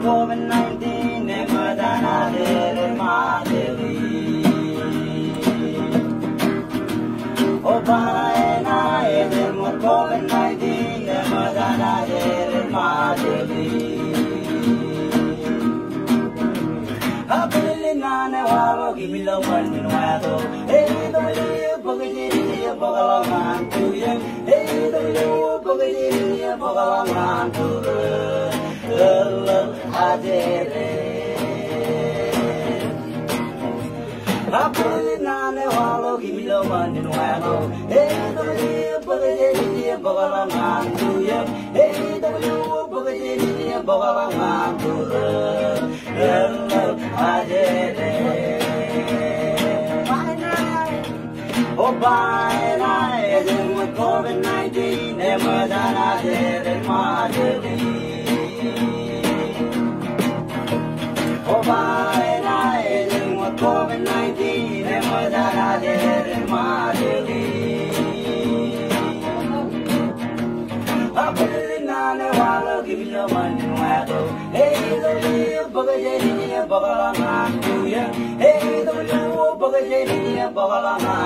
COVID-19 never done it my daily. Oh, by night, COVID-19 never done it my daily. I believe none of give me love one in weather. Hey, the way Boggy, Bogalan to you. Hey, the way Boggy, Bogalan to the I did it. I believe none of give me love one in weather. Hey, the way Boggy, Bogalan to you. Hey, the way Boggy, Bogalan to the I did it. Oh, by night, with COVID-19, never done I did it my daily. Oh, by night, with COVID-19, never done I did it my daily. I put it in on the wall, give you one in weather. Hey, the little bugger, Bogalan to you. Hey, the little bugger, Bogalan.